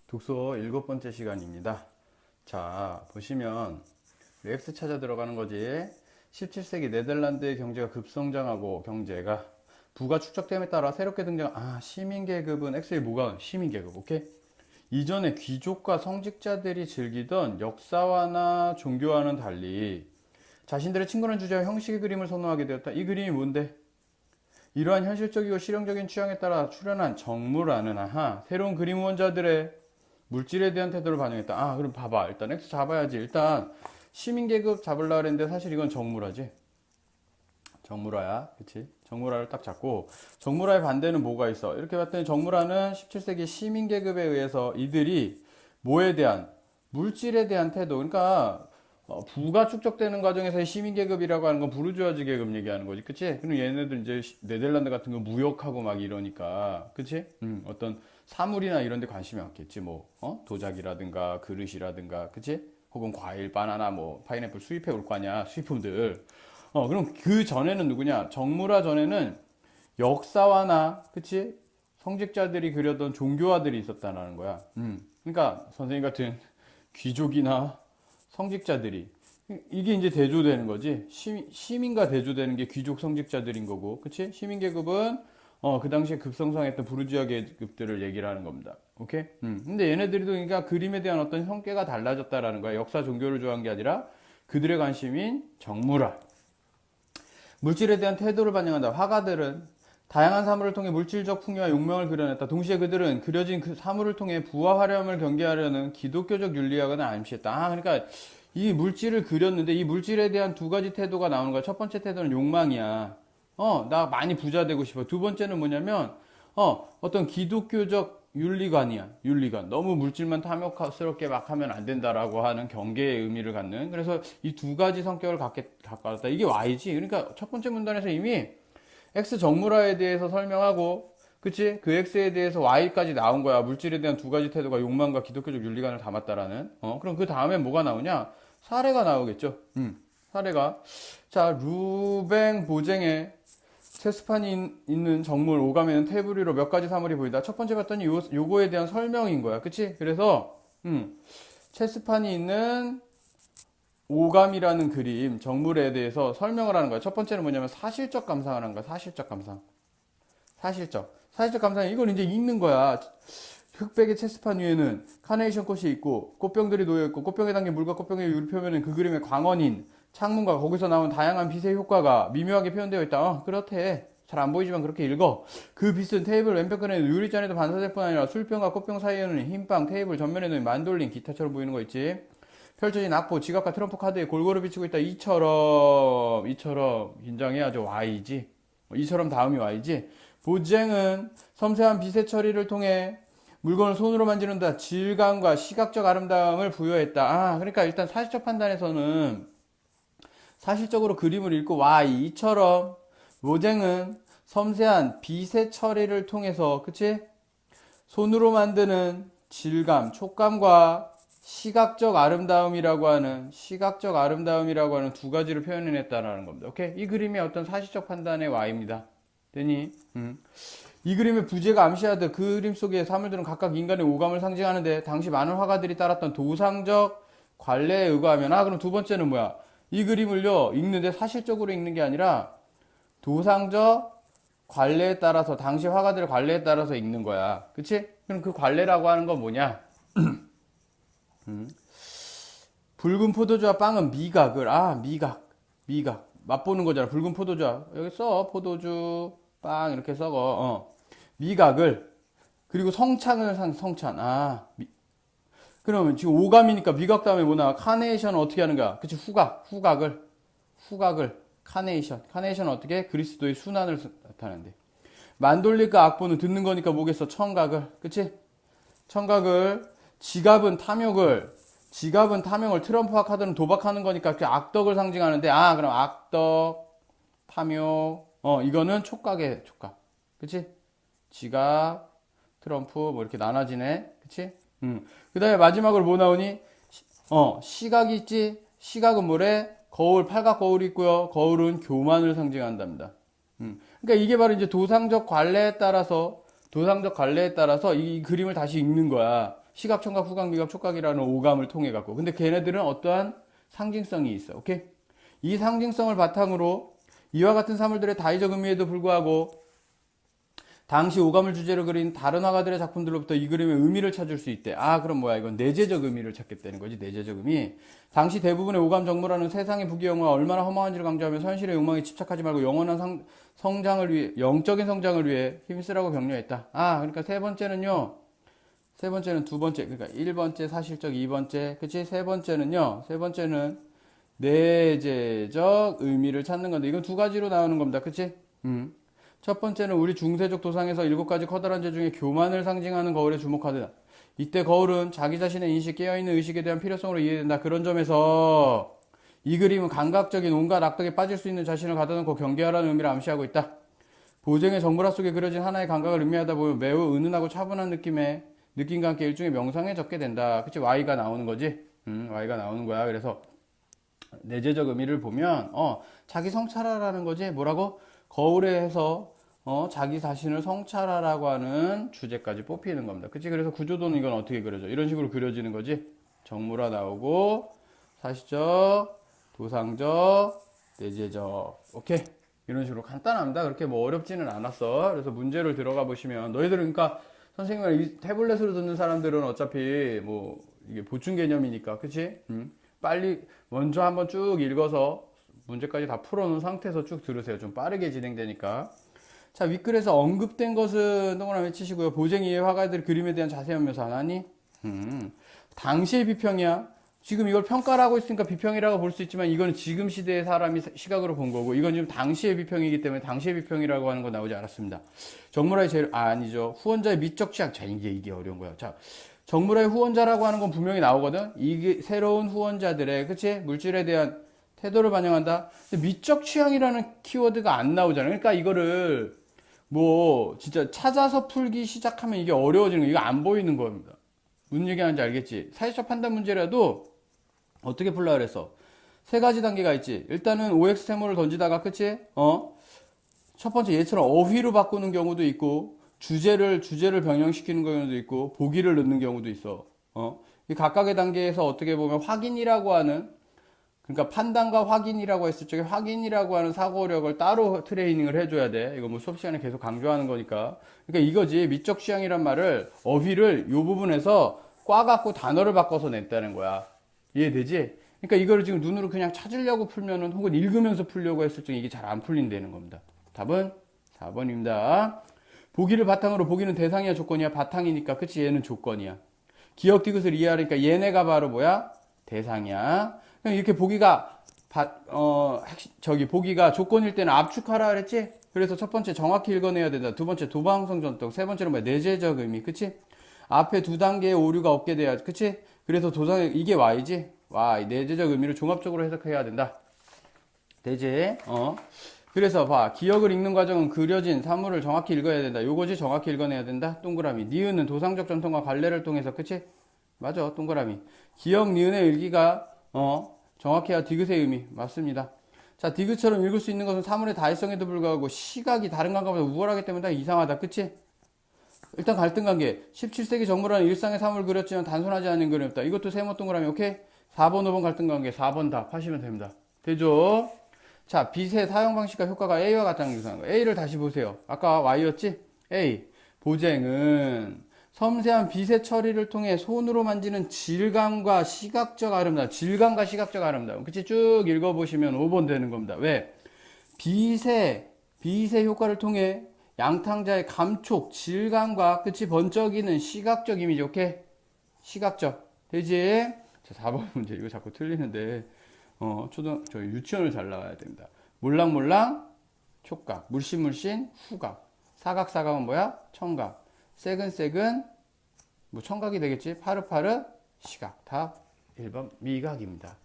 독서 7번째 시간입니다. 자, 보시면 X 찾아 들어가는 거지. 17세기 네덜란드의 경제가 급성장하고 경제가 부가 축적됨에 따라 새롭게 등장한 시민계급은 X의 뭐가 시민계급. 오케이? 이전에 귀족과 성직자들이 즐기던 역사화나 종교와는 달리 자신들의 친근한 주제와 형식의 그림을 선호하게 되었다. 이 그림이 뭔데? 이러한 현실적이고 실용적인 취향에 따라 출현한 정무라는 새로운 그림 원자들의 물질에 대한 태도를 반영했다. 그럼 봐봐. 일단 X 잡아야지. 일단 시민계급 잡으려고 했는데 사실 이건 정무라지. 정무라야. 그치? 정무라를 딱 잡고 정무라의 반대는 뭐가 있어? 이렇게 봤더니 정무라는 17세기 시민계급에 의해서 이들이 뭐에 대한 물질에 대한 태도. 그러니까 부가 축적되는 과정에서의 시민계급이라고 하는 건 부르주아즈 계급 얘기하는 거지. 그치? 그럼 얘네들 이제 네덜란드 같은 거 무역하고 막 이러니까. 그치? 어떤 사물이나 이런 데 관심이 많겠지. 도자기라든가 그릇이라든가. 그치? 혹은 과일, 바나나, 파인애플 수입해 올 거 아니야. 수입품들. 그럼 그 전에는 누구냐? 정무라 전에는 역사화나, 그치? 성직자들이 그려던 종교화들이 있었다는 거야. 그러니까 선생님 같은 귀족이나 성직자들이 이게 이제 대조되는 거지. 시민과 대조되는 게 귀족 성직자들인 거고, 그치? 시민계급은 그 당시에 급성장했던 부르주아 계급들을 얘기를 하는 겁니다. 오케이? 근데 얘네들도 그러니까 그림에 대한 어떤 형태가 달라졌다라는 거야. 역사 종교를 좋아한 게 아니라 그들의 관심인 정무라. 물질에 대한 태도를 반영한다. 화가들은 다양한 사물을 통해 물질적 풍요와 욕망을 그려냈다. 동시에 그들은 그려진 그 사물을 통해 부와 화려함을 경계하려는 기독교적 윤리학을 암시했다. 그러니까 이 물질을 그렸는데 이 물질에 대한 두 가지 태도가 나오는 거야. 첫 번째 태도는 욕망이야. 나 많이 부자 되고 싶어. 두 번째는 뭐냐면, 어떤 기독교적 윤리관이야. 윤리관. 너무 물질만 탐욕스럽게 막 하면 안 된다라고 하는 경계의 의미를 갖는. 그래서 이 두 가지 성격을 갖다. 이게 Y지. 그러니까 첫 번째 문단에서 이미 X 정무라에 대해서 설명하고, 그치? 그 X에 대해서 Y까지 나온 거야. 물질에 대한 두 가지 태도가 욕망과 기독교적 윤리관을 담았다라는. 그럼 그 다음에 뭐가 나오냐? 사례가 나오겠죠. 사례가. 자, 루뱅 보쟁의 체스판이 있는 정물 오감에는 테이블 위로 몇 가지 사물이 보인다. 첫 번째 봤더니 요거에 대한 설명인 거야. 그치? 그래서, 체스판이 있는 오감이라는 그림, 정물에 대해서 설명을 하는 거야. 첫 번째는 뭐냐면 사실적 감상을 하는 거야. 사실적 감상. 사실적 감상. 이걸 이제 읽는 거야. 흑백의 체스판 위에는 카네이션 꽃이 있고 꽃병들이 놓여 있고 꽃병에 담긴 물과 꽃병의 유리 표면은 그 그림의 광원인 창문과 거기서 나온 다양한 빛의 효과가 미묘하게 표현되어 있다. 그렇대. 잘 안 보이지만 그렇게 읽어. 그 빛은 테이블 왼편에는 유리잔에도 반사될 뿐 아니라 술병과 꽃병 사이에는 흰빵, 테이블 전면에는 만돌린, 기타처럼 보이는 거 있지. 펼쳐진 악보, 지갑과 트럼프 카드에 골고루 비치고 있다. 이처럼 긴장해야죠. Y지. 이처럼 다음이 Y지. 보쟁은 섬세한 빛의 처리를 통해 물건을 손으로 만지는다. 질감과 시각적 아름다움을 부여했다. 그러니까 일단 사실적 판단에서는 사실적으로 그림을 읽고 이처럼 모쟁은 섬세한 빛의 처리를 통해서, 그치? 손으로 만드는 질감, 촉감과 시각적 아름다움이라고 하는 두 가지를 표현해냈다라는 겁니다. 오케이? 이 그림의 어떤 사실적 판단의 Y입니다. 되니? 이 그림의 부제가 암시하듯 그 그림 속의 사물들은 각각 인간의 오감을 상징하는데 당시 많은 화가들이 따랐던 도상적 관례에 의거하면 그럼 두 번째는 뭐야? 이 그림을요 읽는데 사실적으로 읽는 게 아니라 도상적 관례에 따라서 당시 화가들의 관례에 따라서 읽는 거야. 그치? 그럼 그 관례라고 하는 건 뭐냐? 붉은 포도주와 빵은 미각을 미각 맛보는 거잖아. 붉은 포도주와 여기 써 포도주 빵 이렇게 썩어. 미각을 그리고 성찬을 성찬. 그러면 지금 오감이니까 미각 다음에 뭐 나와? 카네이션은 어떻게 하는 거야? 그치? 후각을 카네이션은 어떻게? 그리스도의 순환을 나타내는데. 만돌릴까 악보는 듣는 거니까 뭐겠어? 청각을. 그치? 청각을. 지갑은 탐욕을 트럼프와 카드는 도박하는 거니까 그 악덕을 상징하는데 그럼 악덕 탐욕 이거는 촉각의 촉각. 그치? 지갑 트럼프 이렇게 나눠지네. 그치? 그 다음에 마지막으로 뭐 나오니? 시각이 있지? 시각은 뭐래? 거울, 팔각 거울이 있고요. 거울은 교만을 상징한답니다. 그러니까 이게 바로 이제 도상적 관례에 따라서 이 그림을 다시 읽는 거야. 시각, 청각, 후각, 미각, 촉각이라는 오감을 통해 갖고. 근데 걔네들은 어떠한 상징성이 있어. 오케이? 이 상징성을 바탕으로 이와 같은 사물들의 다의적 의미에도 불구하고 당시 오감을 주제로 그린 다른 화가들의 작품들로부터 이 그림의 의미를 찾을 수 있대. 아, 그럼 뭐야? 이건 내재적 의미를 찾겠다는 거지. 내재적 의미. 당시 대부분의 오감 정보라는 세상의 부귀영화가 얼마나 허망한지를 강조하며 현실의 욕망에 집착하지 말고 영원한 성장을 위해, 영적인 성장을 위해 힘쓰라고 격려했다. 아, 그러니까 세 번째는요. 세 번째는 두 번째. 그러니까 1번째 사실적, 2번째. 그치? 세 번째는요. 세 번째는 내재적 의미를 찾는 건데 이건 두 가지로 나오는 겁니다. 그치? 첫 번째는 우리 중세적 도상에서 7가지 커다란 재 중에 교만을 상징하는 거울에 주목하다. 이때 거울은 자기 자신의 인식, 깨어있는 의식에 대한 필요성으로 이해된다. 그런 점에서 이 그림은 감각적인 온갖 악덕에 빠질 수 있는 자신을 가다 놓고 경계하라는 의미를 암시하고 있다. 보쟁의 정물화 속에 그려진 하나의 감각을 의미하다 보면 매우 은은하고 차분한 느낌과 함께 일종의 명상에 적게 된다. 그치? Y가 나오는 거지? Y가 나오는 거야. 그래서 내재적 의미를 보면 자기 성찰하라는 거지. 뭐라고? 거울에 해서 자기 자신을 성찰하라고 하는 주제까지 뽑히는 겁니다. 그치? 그래서 구조도는 이건 어떻게 그려져? 이런 식으로 그려지는 거지. 정물화 나오고 사실적, 도상적, 내재적. 오케이? 이런 식으로 간단합니다. 그렇게 뭐 어렵지는 않았어. 그래서 문제를 들어가 보시면 너희들은 그러니까 선생님을 이 태블릿으로 듣는 사람들은 어차피 뭐 이게 보충 개념이니까 그치? 빨리 먼저 한번 쭉 읽어서 문제까지 다 풀어놓은 상태에서 쭉 들으세요. 좀 빠르게 진행되니까. 자, 윗글에서 언급된 것은 동그라미 치시고요. 보쟁이의 화가들 그림에 대한 자세한 묘사 안 하니? 당시의 비평이야. 지금 이걸 평가를 하고 있으니까 비평이라고 볼 수 있지만 이거는 지금 시대의 사람이 시각으로 본 거고 이건 지금 당시의 비평이기 때문에 당시의 비평이라고 하는 거 나오지 않았습니다. 정물화의 아니죠. 후원자의 미적 취향. 자, 이게 어려운 거야. 자, 정물화의 후원자라고 하는 건 분명히 나오거든. 이게 새로운 후원자들의 그치? 물질에 대한 태도를 반영한다. 근데 미적 취향이라는 키워드가 안 나오잖아요. 그러니까 이거를 뭐 진짜 찾아서 풀기 시작하면 이게 어려워지는 거. 이거 안 보이는 겁니다. 무슨 얘기하는지 알겠지? 사실적 판단 문제라도 어떻게 풀라 그랬어? 세 가지 단계가 있지. 일단은 OX 세모를 던지다가 그치? 첫 번째 얘처럼 어휘로 바꾸는 경우도 있고 주제를 변형시키는 경우도 있고 보기를 넣는 경우도 있어. 이 각각의 단계에서 어떻게 보면 확인이라고 하는 그러니까 판단과 확인이라고 했을 적에 확인이라고 하는 사고력을 따로 트레이닝을 해줘야 돼. 이거 뭐 수업 시간에 계속 강조하는 거니까. 그러니까 이거지. 미적 취향이란 말을 어휘를 이 부분에서 과 갖고 단어를 바꿔서 냈다는 거야. 이해되지? 그러니까 이거를 지금 눈으로 그냥 찾으려고 풀면은 혹은 읽으면서 풀려고 했을 적에 이게 잘 안 풀린다는 겁니다. 답은 4번입니다. 보기를 바탕으로 보기는 대상이야 조건이야? 바탕이니까 그치? 얘는 조건이야. 기억 디귿을 이해하니까 얘네가 바로 뭐야? 대상이야. 이렇게 보기가 보기가 조건일 때는 압축하라 그랬지? 그래서 첫 번째 정확히 읽어내야 된다. 두 번째 도방성 전통. 세 번째는 뭐야? 내재적 의미. 그치? 앞에 두 단계의 오류가 없게 돼야 그치? 그래서 이게 Y지? Y. 내재적 의미를 종합적으로 해석해야 된다. 되지? 그래서 봐. 기억을 읽는 과정은 그려진 사물을 정확히 읽어야 된다. 요거지? 정확히 읽어내야 된다. 동그라미. 니은은 도상적 전통과 관례를 통해서 그치? 맞아. 동그라미. 기억 니은의 읽기가 정확해야 디귿의 의미. 맞습니다. 자, 디귿처럼 읽을 수 있는 것은 사물의 다양성에도 불구하고 시각이 다른 감각보다 우월하기 때문에 다 이상하다. 그치? 일단 갈등관계. 17세기 정물화는 일상의 사물을 그렸지만 단순하지 않은 그림이었다. 이것도 세모 동그라미. 오케이? 4번, 5번 갈등관계. 4번 답 하시면 됩니다. 되죠? 자, 빛의 사용 방식과 효과가 A와 같다는 거. A를 다시 보세요. 아까 Y였지? A. 보쟁은 섬세한 빛의 처리를 통해 손으로 만지는 질감과 시각적 아름다움. 그치? 쭉 읽어보시면 5번 되는 겁니다. 왜? 빛의 효과를 통해 양탕자의 감촉, 질감과 그치? 번쩍이는 시각적 이미지. 오케이? 시각적. 되지? 자, 4번 문제. 이거 자꾸 틀리는데, 유치원을 잘 나와야 됩니다. 몰랑몰랑, 촉각. 물씬물씬, 후각. 사각사각은 뭐야? 청각. 새근새근, 뭐 청각이 되겠지? 파릇파릇, 시각. 답 1번 미각입니다.